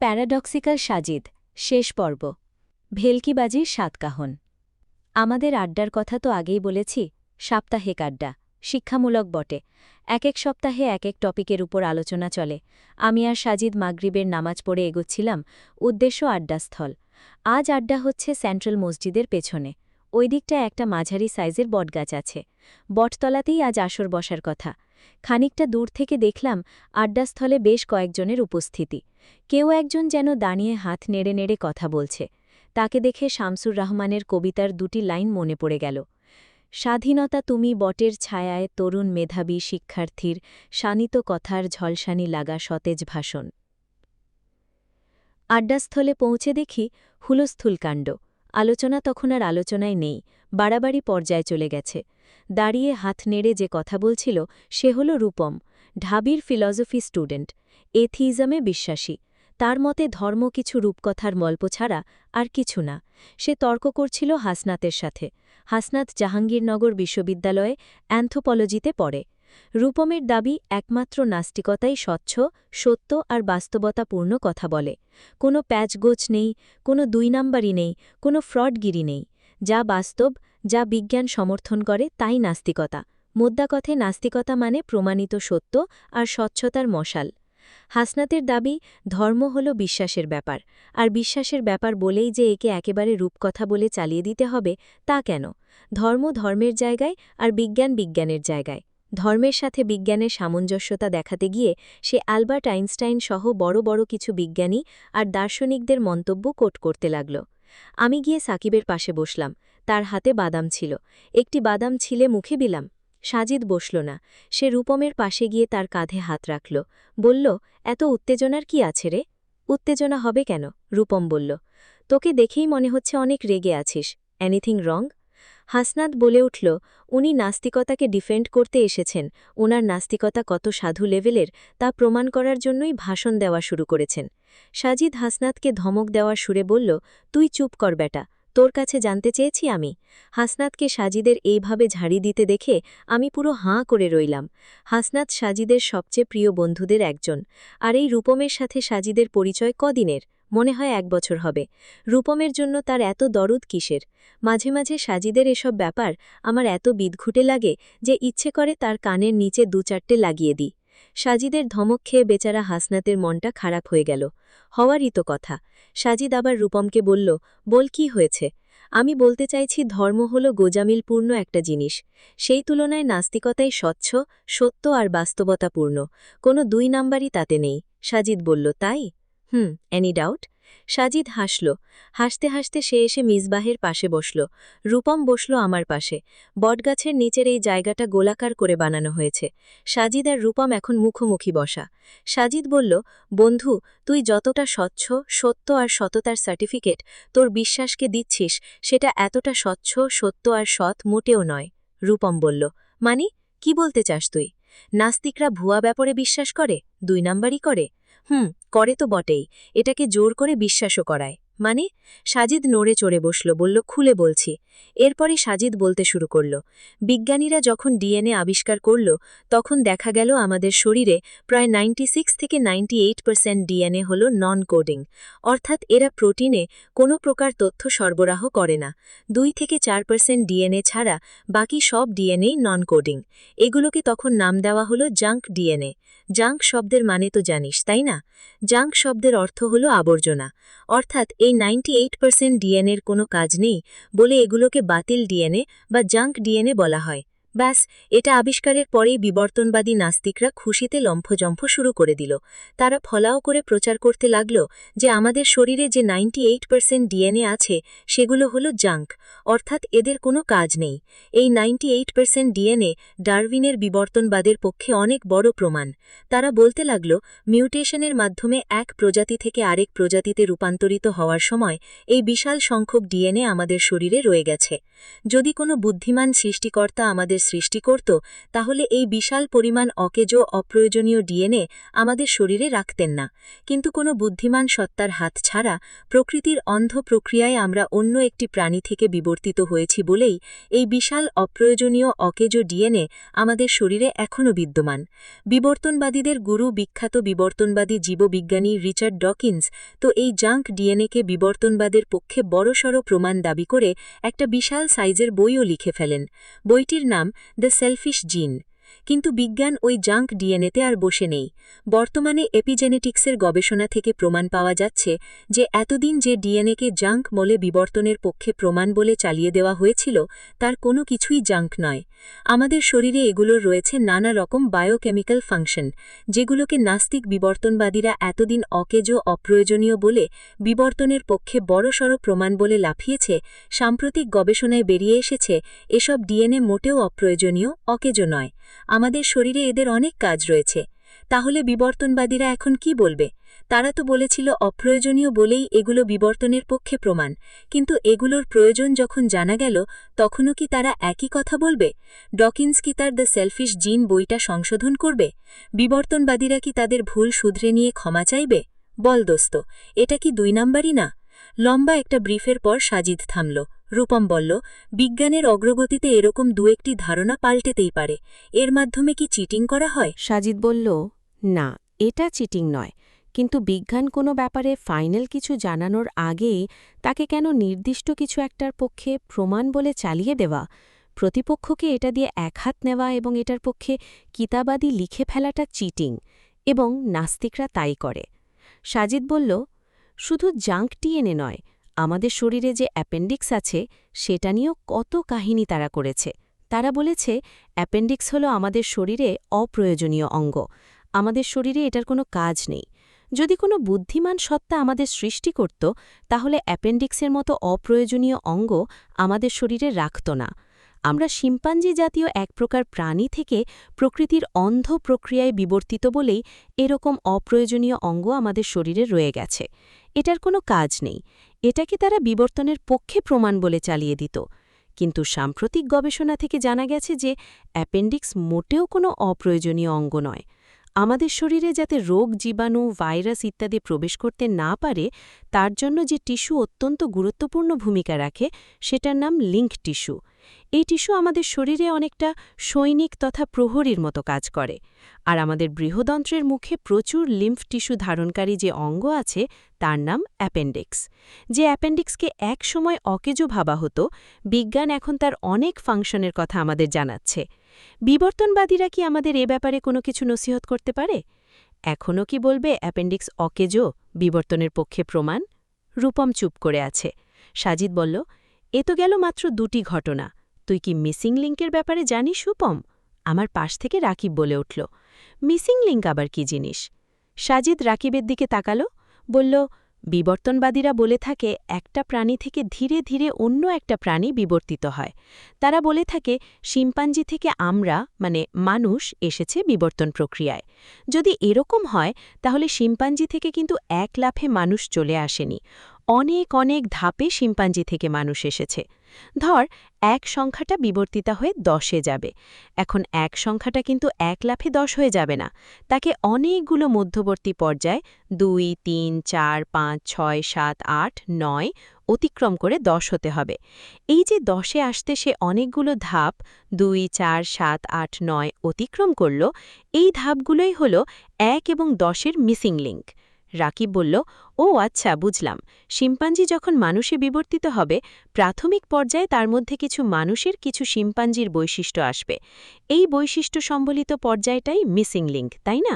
Paradoxical Sajid শেষ পর্ব ভেলকিবাজির সাতকাহন। আমাদের আড্ডার কথা তো আগেই বলেছি, সাপ্তাহিক আড্ডা, শিক্ষামূলক বটে। এক সপ্তাহে এক টপিকের উপর আলোচনা চলে। আমি আর সাজিদ মাগরিবের নামাজ পড়ে এগোচ্ছিলাম, উদ্দেশ্য আড্ডাস্থল। আজ আড্ডা হচ্ছে সেন্ট্রাল মসজিদের পেছনে। ওই দিকটায় একটা মাঝারি সাইজের বটগাছ আছে। বটতলাতেই আজ আসর বসার কথা। খানিকটা দূর থেকে দেখলাম আড্ডাস্থলে বেশ কয়েকজনের উপস্থিতি। কেউ একজন যেন দাঁড়িয়ে হাত নেড়ে নেড়ে কথা বলছে। তাকে দেখে শামসুর রহমানের কবিতার দুটি লাইন মনে পড়ে গেল। স্বাধীনতা তুমি বটের ছায়ায় তরুণ মেধাবী শিক্ষার্থীর শানিত কথার ঝলসানি লাগা সতেজ ভাষণ। আড্ডাস্থলে পৌঁছে দেখি হুলস্থুল কাণ্ড। আলোচনা তখন আর আলোচনায় নেই, বাড়াবাড়ি পর্যায়ে চলে গেছে। দাঁড়িয়ে হাত নেড়ে যে কথা বলছিল সে হল রূপম, ঢাবির ফিলসফি স্টুডেন্ট, এথিইজমে বিশ্বাসী। তার মতে ধর্ম কিছু রূপকথার গল্প ছাড়া আর কিছু না। সে তর্ক করছিল হাসনাতের সাথে। হাসনাত জাহাঙ্গীরনগর বিশ্ববিদ্যালয়ে অ্যানথ্রোপোলজিতে পড়ে। রূপমের দাবি একমাত্র নাস্তিকতাই স্বচ্ছ, সত্য আর বাস্তবতাপূর্ণ কথা বলে। কোনো প্যাচগোছ নেই, কোনো দুই নাম্বারই নেই, কোনো ফ্রডগিরি নেই। যা বাস্তব, যা বিজ্ঞান সমর্থন করে তাই নাস্তিকতা। মোদ্দাকথে নাস্তিকতা মানে প্রমাণিত সত্য আর স্বচ্ছতার মশাল। হাসনাতের দাবি ধর্ম হল বিশ্বাসের ব্যাপার, আর বিশ্বাসের ব্যাপার বলেই যে একে একেবারে রূপকথা বলে চালিয়ে দিতে হবে তা কেন। ধর্ম ধর্মের জায়গায় আর বিজ্ঞান বিজ্ঞানের জায়গায়। ধর্মের সাথে বিজ্ঞানের সামঞ্জস্যতা দেখাতে গিয়ে সে অ্যালবার্ট আইনস্টাইন সহ বড় বড় কিছু বিজ্ঞানী আর দার্শনিকদের মন্তব্য কোট করতে লাগল। আমি গিয়ে সাকিবের পাশে বসলাম। তার হাতে বাদাম ছিল। একটি বাদাম ছিলে মুখে দিলাম। সাজিদ বসল না। সে রূপমের পাশে গিয়ে তার কাঁধে হাত রাখল, বলল, এত উত্তেজনার কি আছে রে? উত্তেজনা হবে কেন? রূপম বলল, তোকে দেখেই মনে হচ্ছে অনেক রেগে আছিস। Anything wrong? হাসনাত বলে উঠল, উনি নাস্তিকতাকে ডিফেন্ড করতে এসেছেন। ওনার নাস্তিকতা কত সাধু লেভেলের তা প্রমাণ করার জন্যই ভাষণ দেওয়া শুরু করেছেন। সাজিদ হাসনাতকে ধমক দেওয়ার সুরে বলল, তুই চুপ কর বেটা, তোর কাছে জানতে চেয়েছি আমি। হাসনাতকে সাজিদের এইভাবে ঝাড়ি দিতে দেখে আমি পুরো হাঁ করে রইলাম। হাসনাত সাজিদের সবচেয়ে প্রিয় বন্ধুদের একজন, আর এই রূপমের সাথে সাজিদের পরিচয় কদিনের? মনে হয় 1 বছর হবে। রূপমের জন্য তার এত দরদ কিসের? মাঝে মাঝে সাজিদের এসব ব্যাপার আমার এত বিদঘুটে লাগে যে ইচ্ছে করে তার কানের নিচে 2-4টে লাগিয়ে দিই। সাজিদের ধমক খেয়ে বেচারা হাসনাতের মনটা খারাপ হয়ে গেল। হওয়ারই তো কথা। সাজিদ আবার রূপমকে বলল, বল কি হয়েছে? আমি বলতে চাইছি ধর্ম হল গোজামিলপূর্ণ একটা জিনিস। সেই তুলনায় নাস্তিকতাই স্বচ্ছ, সত্য আর বাস্তবতাপূর্ণ। কোনো 2 নাম্বারই তাতে নেই। সাজিদ বলল, তাই? Any doubt? সাজিদ হাসল। হাসতে হাসতে সে এসে মিসবাহের পাশে বসল। রূপম বসল আমার পাশে। বটগাছের নিচের এই জায়গাটা গোলাকার করে বানানো হয়েছে। সাজিদ আর রূপম এখন মুখোমুখি বসা। সাজিদ বলল, বন্ধু, তুই যতটা স্বচ্ছ, সত্য আর সততার সার্টিফিকেট তোর বিশ্বাসকে দিচ্ছিস সেটা এতটা স্বচ্ছ, সত্য আর সৎ মোটেও নয়। রূপম বলল, মানে কি বলতে চাস তুই? নাস্তিকরা ভুয়া ব্যাপারে বিশ্বাস করে, 2 নাম্বারই করে। করে তো বটেই, এটাকে জোর করে বিশ্বাসও করায়। মানে? সাজিদ নড়ে চড়ে বসল, বলল, খুলে বলছি। এরপরই সাজিদ বলতে শুরু করল, বিজ্ঞানীরা যখন ডিএনএ আবিষ্কার করল তখন দেখা গেল আমাদের শরীরে প্রায় 96 থেকে 98% ডিএনএ হল নন কোডিং, অর্থাৎ এরা প্রোটিনে কোনো প্রকার তথ্য সরবরাহ করে না। 2 থেকে 4% ডিএনএ ছাড়া বাকি সব ডিএনএই নন কোডিং। এগুলোকে তখন নাম দেওয়া হলো জাঙ্ক ডিএনএ। জাঙ্ক শব্দের মানে তো জানিস, তাই না? জাঙ্ক শব্দের অর্থ হল আবর্জনা। অর্থাৎ এই 98% ডিএনএর কোনো কাজ নেই বলে এগুলোকে বাতিল ডিএনএ বা জাঙ্ক ডিএনএ বলা হয়। ব্যাস, এটা আবিষ্কারের পরেই বিবর্তনবাদী নাস্তিকরা খুশিতে লম্ফজম্ফ শুরু করে দিল। তারা ফলাও করে প্রচার করতে লাগল যে আমাদের শরীরে যে 98% ডিএনএ আছে সেগুলো হলো জাঙ্ক, অর্থাৎ এদের কোনো কাজ নেই। এই 98% ডিএনএ ডারউইনের বিবর্তনবাদের পক্ষে অনেক বড় প্রমাণ। তারা বলতে লাগল, মিউটেশনের মাধ্যমে এক প্রজাতি থেকে আরেক প্রজাতিতে রূপান্তরিত হওয়ার সময় এই বিশাল সংখ্যক ডিএনএ আমাদের শরীরে রয়ে গেছে। যদি কোনো বুদ্ধিমান সৃষ্টিকর্তা আমাদের সৃষ্টি করত তাহলে এই বিশাল পরিমাণ অকেজো অপ্রয়োজনীয় ডিএনএ আমাদের শরীরে রাখতেন না, কিন্তু কোনো বুদ্ধিমান সত্তার হাত ছাড়া প্রকৃতির অন্ধ প্রক্রিয়ায় আমরা অন্য একটি প্রাণী থেকে বিবর্তিত হয়েছি বলেই এই বিশাল অপ্রয়োজনীয় অকেজো ডিএনএ আমাদের শরীরে এখনও বিদ্যমান। বিবর্তনবাদীদের গুরু বিখ্যাত বিবর্তনবাদী জীববিজ্ঞানী রিচার্ড ডকিন্স তো এই জাঙ্ক ডিএনএকে বিবর্তনবাদের পক্ষে বড়সড় প্রমাণ দাবি করে একটা বিশাল সাইজের বইও লিখে ফেলেন। বইটির নাম দ্য সেলফিশ জিন। কিন্তু বিজ্ঞান ওই জাঙ্ক ডিএনএতে আর বসে নেই। বর্তমানে এপিজেনেটিক্সের গবেষণা থেকে প্রমাণ পাওয়া যাচ্ছে যে এতদিন যে ডিএনএকে জাঙ্ক বলে বিবর্তনের পক্ষে প্রমাণ বলে চালিয়ে দেওয়া হয়েছিল তার কোনো কিছুই জাঙ্ক নয়। আমাদের শরীরে এগুলোর রয়েছে নানা রকম বায়োকেমিক্যাল ফাংশন, যেগুলোকে নাস্তিক বিবর্তনবাদীরা এতদিন অকেজো অপ্রয়োজনীয় বলে বিবর্তনের পক্ষে বড়সড় প্রমাণ বলে লাফিয়েছে। সাম্প্রতিক গবেষণায় বেরিয়ে এসেছে এসব ডিএনএ মোটেও অপ্রয়োজনীয়, অকেজো নয়। আমাদের শরীরে এদের অনেক কাজ রয়েছে। তাহলে বিবর্তনবাদীরা এখন কি বলবে? তারা তো বলেছিল অপ্রয়োজনীয় বলেই এগুলো বিবর্তনের পক্ষে প্রমাণ, কিন্তু এগুলোর প্রয়োজন যখন জানা গেল তখনও কি তারা একই কথা বলবে? ডকিন্স কি তার দ্য সেলফিশ জিন বইটা সংশোধন করবে? বিবর্তনবাদীরা কি তাদের ভুল শুধরে নিয়ে ক্ষমা চাইবে? বল দোস্ত, এটা কি 2 নাম্বারই না? লম্বা একটা ব্রিফের পর সাজিদ থামল। রূপম বলল, বিজ্ঞানের অগ্রগতিতে এরকম 2-1টি ধারণা পাল্টেতেই পারে। এর মাধ্যমে কি চিটিং করা হয়? সাজিদ বলল, না, এটা চিটিং নয়, কিন্তু বিজ্ঞান কোনো ব্যাপারে ফাইনাল কিছু জানানোর আগেই তাকে কেন নির্দিষ্ট কিছু একটার পক্ষে প্রমাণ বলে চালিয়ে দেওয়া, প্রতিপক্ষকে এটা দিয়ে একহাত নেওয়া এবং এটার পক্ষে কিতাবাদি লিখে ফেলাটা চিটিং, এবং নাস্তিকরা তাই করে। সাজিদ বলল, শুধু জাঙ্ক ডিএনএ নয়, আমাদের শরীরে যে অ্যাপেন্ডিক্স আছে সেটা নিয়েও কত কাহিনী তারা করেছে। তারা বলেছে অ্যাপেন্ডিক্স হলো আমাদের শরীরে অপ্রয়োজনীয় অঙ্গ, আমাদের শরীরে এটার কোনো কাজ নেই। যদি কোনো বুদ্ধিমান সত্তা আমাদের সৃষ্টি করত তাহলে অ্যাপেন্ডিক্সের মতো অপ্রয়োজনীয় অঙ্গ আমাদের শরীরে রাখত না। আমরা শিম্পাঞ্জি জাতীয় এক প্রকার প্রাণী থেকে প্রকৃতির অন্ধ প্রক্রিয়ায় বিবর্তিত বলেই এরকম অপ্রয়োজনীয় অঙ্গ আমাদের শরীরে রয়ে গেছে। এটার কোনো কাজ নেই। এটাকে তারা বিবর্তনের পক্ষে প্রমাণ বলে চালিয়ে দিত। কিন্তু সাম্প্রতিক গবেষণা থেকে জানা গেছে যে অ্যাপেন্ডিক্স মোটেও কোনো অপ্রয়োজনীয় অঙ্গ নয়। আমাদের শরীরে যাতে রোগ, জীবাণু, ভাইরাস ইত্যাদি প্রবেশ করতে না পারে তার জন্য যে টিস্যু অত্যন্ত গুরুত্বপূর্ণ ভূমিকা রাখে সেটার নাম লিঙ্ক টিস্যু। এই টিস্যু আমাদের শরীরে অনেকটা সৈনিক তথা প্রহরীর মতো কাজ করে। আর আমাদের বৃহদন্ত্রের মুখে প্রচুর লিম্ফ টিস্যু ধারণকারী যে অঙ্গ আছে তার নাম অ্যাপেন্ডিক্স। যে অ্যাপেন্ডিক্সকে এক সময় অকেজো ভাবা হতো, বিজ্ঞান এখন তার অনেক ফাংশনের কথা আমাদের জানাচ্ছে। বিবর্তনবাদীরা কি আমাদের এ ব্যাপারে কোনো কিছু নসিহত করতে পারে? এখনও কি বলবে অ্যাপেন্ডিক্স অকেজো, বিবর্তনের পক্ষে প্রমাণ? রূপম চুপ করে আছে। সাজিদ বলল, এ তো গেল মাত্র 2টি ঘটনা। তুই কি মিসিং লিঙ্কের ব্যাপারে জানিস রূপম? আমার পাশ থেকে রাকিব বলে উঠল, মিসিং লিঙ্ক আবার কি জিনিস? সাজিদ রাকিবের দিকে তাকালো, বলল, বিবর্তনবাদীরা বলে থাকে একটা প্রাণী থেকে ধীরে ধীরে অন্য একটা প্রাণী বিবর্তিত হয়। তারা বলে থাকে শিম্পাঞ্জি থেকে আমরা মানে মানুষ এসেছে বিবর্তন প্রক্রিয়ায়। যদি এরকম হয় তাহলে শিম্পাঞ্জি থেকে কিন্তু এক লাফে মানুষ চলে আসেনি, অনেক অনেক ধাপে শিম্পাঞ্জি থেকে মানুষ এসেছে। ধর 1 সংখ্যাটা বিবর্তিত হয়ে 10-এ যাবে। এখন 1 সংখ্যাটা কিন্তু এক লাফে 10 হয়ে যাবে না, তাকে অনেকগুলো মধ্যবর্তী পর্যায় 2, 3, 4, 5, 6, 7, 8, 9 অতিক্রম করে 10 হতে হবে। এই যে 10-এ আসতে সে অনেকগুলো ধাপ 2, 4, 7, 8, 9 অতিক্রম করল, এই ধাপগুলোই হল 1 এবং 10-এর মিসিং লিঙ্ক। রাকিব বলল, ও আচ্ছা, বুঝলাম। শিম্পাঞ্জি যখন মানুষে বিবর্তিত হবে প্রাথমিক পর্যায়ে তার মধ্যে কিছু মানুষের কিছু শিম্পাঞ্জির বৈশিষ্ট্য আসবে। এই বৈশিষ্ট্য সম্বলিত পর্যায়টাই মিসিং লিঙ্ক, তাই না?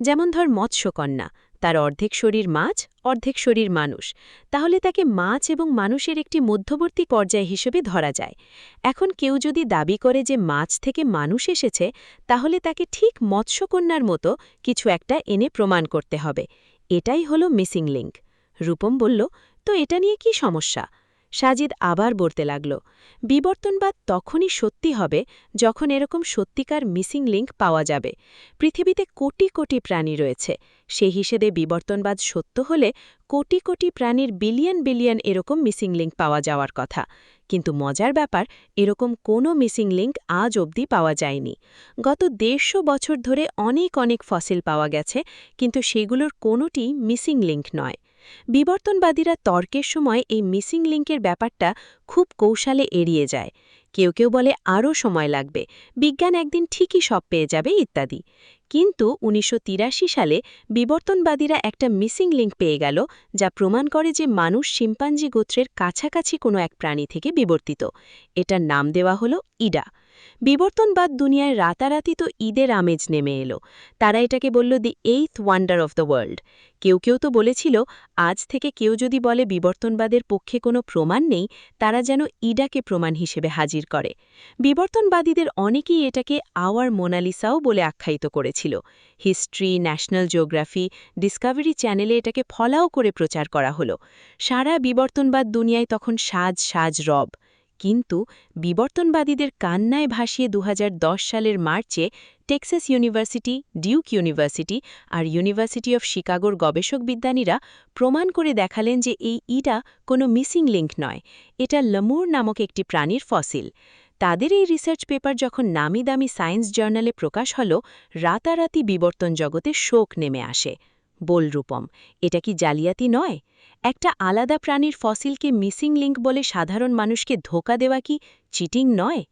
যেমন ধর মৎস্যকন্যা, তার অর্ধেক শরীর মাছ, অর্ধেক শরীর মানুষ, তাহলে তাকে মাছ এবং মানুষের একটি মধ্যবর্তী পর্যায় হিসেবে ধরা যায়। এখন কেউ যদি দাবি করে যে মাছ থেকে মানুষ এসেছে, তাহলে তাকে ঠিক মৎস্যকন্যার মতো কিছু একটা এনে প্রমাণ করতে হবে। এটাই হলো মিসিং লিঙ্ক। রূপম বলল, তো এটা নিয়ে কি সমস্যা? সাজিদ আবার বলতে লাগল, বিবর্তনবাদ তখনই সত্যি হবে যখন এরকম সত্যিকার মিসিং লিঙ্ক পাওয়া যাবে। পৃথিবীতে কোটি কোটি প্রাণী রয়েছে, সে হিসেবে বিবর্তনবাদ সত্য হলে কোটি কোটি প্রাণীর বিলিয়ন বিলিয়ন এরকম মিসিং লিঙ্ক পাওয়া যাওয়ার কথা। কিন্তু মজার ব্যাপার, এরকম কোনো মিসিং লিঙ্ক আজ অবধি পাওয়া যায়নি। গত 150 বছর ধরে অনেক ফসিল পাওয়া গেছে, কিন্তু সেগুলোর কোনোটি মিসিং লিঙ্ক নয়। বিবর্তনবাদীরা তর্কের সময় এই মিসিং লিঙ্কের ব্যাপারটা খুব কৌশলে এড়িয়ে যায়। কেউ বলে আরও সময় লাগবে, বিজ্ঞান একদিন ঠিকই সব পেয়ে যাবে ইত্যাদি। কিন্তু 1983 সালে বিবর্তনবাদীরা একটা মিসিং লিঙ্ক পেয়ে গেল, যা প্রমাণ করে যে মানুষ শিম্পাঞ্জি গোত্রের কাছাকাছি কোনো এক প্রাণী থেকে বিবর্তিত। এটার নাম দেওয়া হলো ইডা। বিবর্তনবাদ দুনিয়ায় রাতারাতি তো ঈদের আমেজ নেমে এলো। তারা এটাকে বলল দি 8th wonder of the world. কেউ তো বলেছিল, আজ থেকে কেউ যদি বলে বিবর্তনবাদের পক্ষে কোনো প্রমাণ নেই, তারা যেন ইডাকে প্রমাণ হিসেবে হাজির করে। বিবর্তনবাদীদের অনেকেই এটাকে আওয়ার মোনালিসাও বলে আখ্যায়িত করেছিল। হিস্ট্রি, ন্যাশনাল জিওগ্রাফি, ডিসকভারি চ্যানেলে এটাকে ফলাও করে প্রচার করা হলো। সারা বিবর্তনবাদ দুনিয়ায় তখন সাজ রব। কিন্তু বিবর্তনবাদীদের কান্নায় ভাসিয়ে 2010 সালের মার্চে টেক্সাস ইউনিভার্সিটি, ডিউক ইউনিভার্সিটি আর ইউনিভার্সিটি অফ শিকাগোর গবেষক বিজ্ঞানীরা প্রমাণ করে দেখালেন যে এই ইডা কোনো মিসিং লিঙ্ক নয়, এটা লেমুর নামক একটি প্রাণীর ফসিল। তাদের এই রিসার্চ পেপার যখন নামি দামি সায়েন্স জার্নালে প্রকাশ হল, রাতারাতি বিবর্তন জগতে শোক নেমে আসে। বল রূপম, এটা কি জালিয়াতি নয়? একটা আলাদা প্রাণীর ফসিলকে মিসিং লিঙ্ক বলে সাধারণ মানুষকে ধোঁকা দেওয়া কি চিটিং নয়?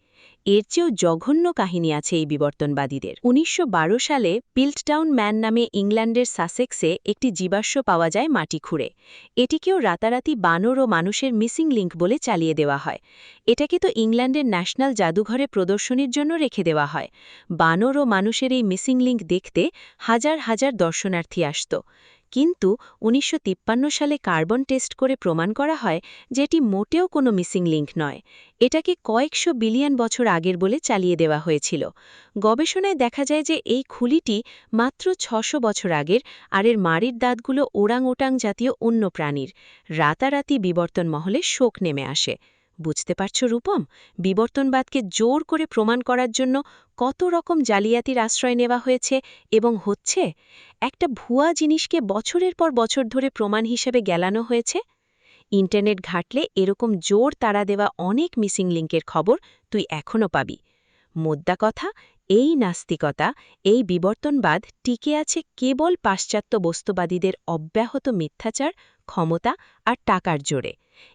এর চেয়েও জঘন্য কাহিনী আছে এই বিবর্তনবাদীদের। 1912 সালে পিল্টটাউন ম্যান নামে ইংল্যান্ডের সাসেক্সে একটি জীবাশ্ম পাওয়া যায় মাটি খুঁড়ে। এটিকেও রাতারাতি বানর ও মানুষের মিসিং লিঙ্ক বলে চালিয়ে দেওয়া হয়। এটাকে তো ইংল্যান্ডের ন্যাশনাল জাদুঘরে প্রদর্শনীর জন্য রেখে দেওয়া হয়। বানর ও মানুষের এই মিসিং লিঙ্ক দেখতে হাজার দর্শনার্থী আসত। কিন্তু 1953 সালে কার্বন টেস্ট করে প্রমাণ করা হয় যে এটি মোটেও কোনো মিসিং লিঙ্ক নয়। এটাকে কয়েকশো বিলিয়ন বছর আগের বলে চালিয়ে দেওয়া হয়েছিল। গবেষণায় দেখা যায় যে এই খুলিটি মাত্র 600 বছর আগের, আর এর মাড়ির দাঁতগুলো ওরাং-ওটাং জাতীয় অন্য প্রাণীর। রাতারাতি বিবর্তন মহলে শোক নেমে আসে। বুঝতে পারছ রূপম, বিবর্তনবাদকে জোর করে প্রমাণ করার জন্য কত রকম জালিয়াতির আশ্রয় নেওয়া হয়েছে এবং হচ্ছে। একটা ভুয়া জিনিসকে বছরের পর বছর ধরে প্রমাণ হিসেবে গেলানো হয়েছে। ইন্টারনেট ঘাটলে এরকম জোর তাড়া দেওয়া অনেক মিসিং লিঙ্কের খবর তুই এখনও পাবি। মোদ্দা কথা, এই নাস্তিকতা, এই বিবর্তনবাদ টিকে আছে কেবল পাশ্চাত্য বস্তুবাদীদের অব্যাহত মিথ্যাচার, ক্ষমতা আর টাকার জোরে।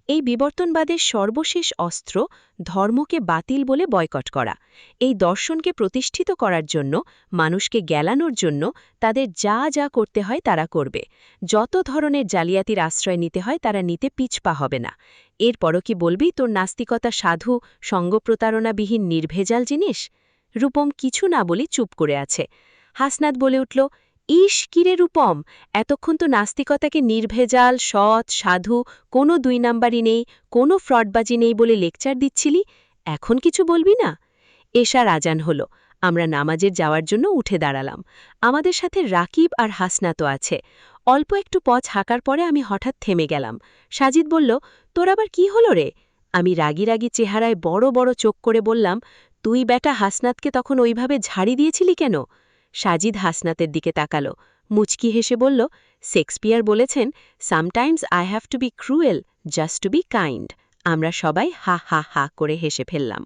এই বিবর্তনবাদের সর্বশেষ অস্ত্র ধর্মকে বাতিল বলে বয়কট করা। এই দর্শনকে প্রতিষ্ঠিত করার জন্য, মানুষকে গেলানোর জন্য তাদের যা করতে হয় তারা করবে। যত ধরনের জালিয়াতির আশ্রয় নিতে হয় তারা নিতে পিছপা হবে না। এরপরও কি বলবি তোর নাস্তিকতা সাধু, সঙ্গপ্রতারণাবিহীন নির্ভেজাল জিনিস? রূপম কিছু না বলি চুপ করে আছে। হাসনাত বলে উঠল, ইস কিরে রূপম, এতক্ষণ তো নাস্তিকতাকে নির্ভেজাল, সৎ, সাধু, কোনো 2 নাম্বারই নেই, কোনো ফ্রডবাজি নেই বলে লেকচার দিচ্ছিলি, এখন কিছু বলবি না? এশার আজান হলো। আমরা নামাজের যাওয়ার জন্য উঠে দাঁড়ালাম। আমাদের সাথে রাকিব আর হাসনাতও আছে। অল্প একটু পথ হাঁকার পরে আমি হঠাৎ থেমে গেলাম। সাজিদ বলল, তোর আবার কি হলো রে? আমি রাগি চেহারায় বড় চোখ করে বললাম, তুই বেটা হাসনাতকে তখন ওইভাবে ঝাড়ি দিয়েছিলি কেন? সাজিদ হাসনাতের দিকে তাকালো, মুচকি হেসে বলল, শেক্সপিয়ার বলেছেন, sometimes I have to be cruel just to be kind. আমরা সবাই হা করে হেসে ফেললাম।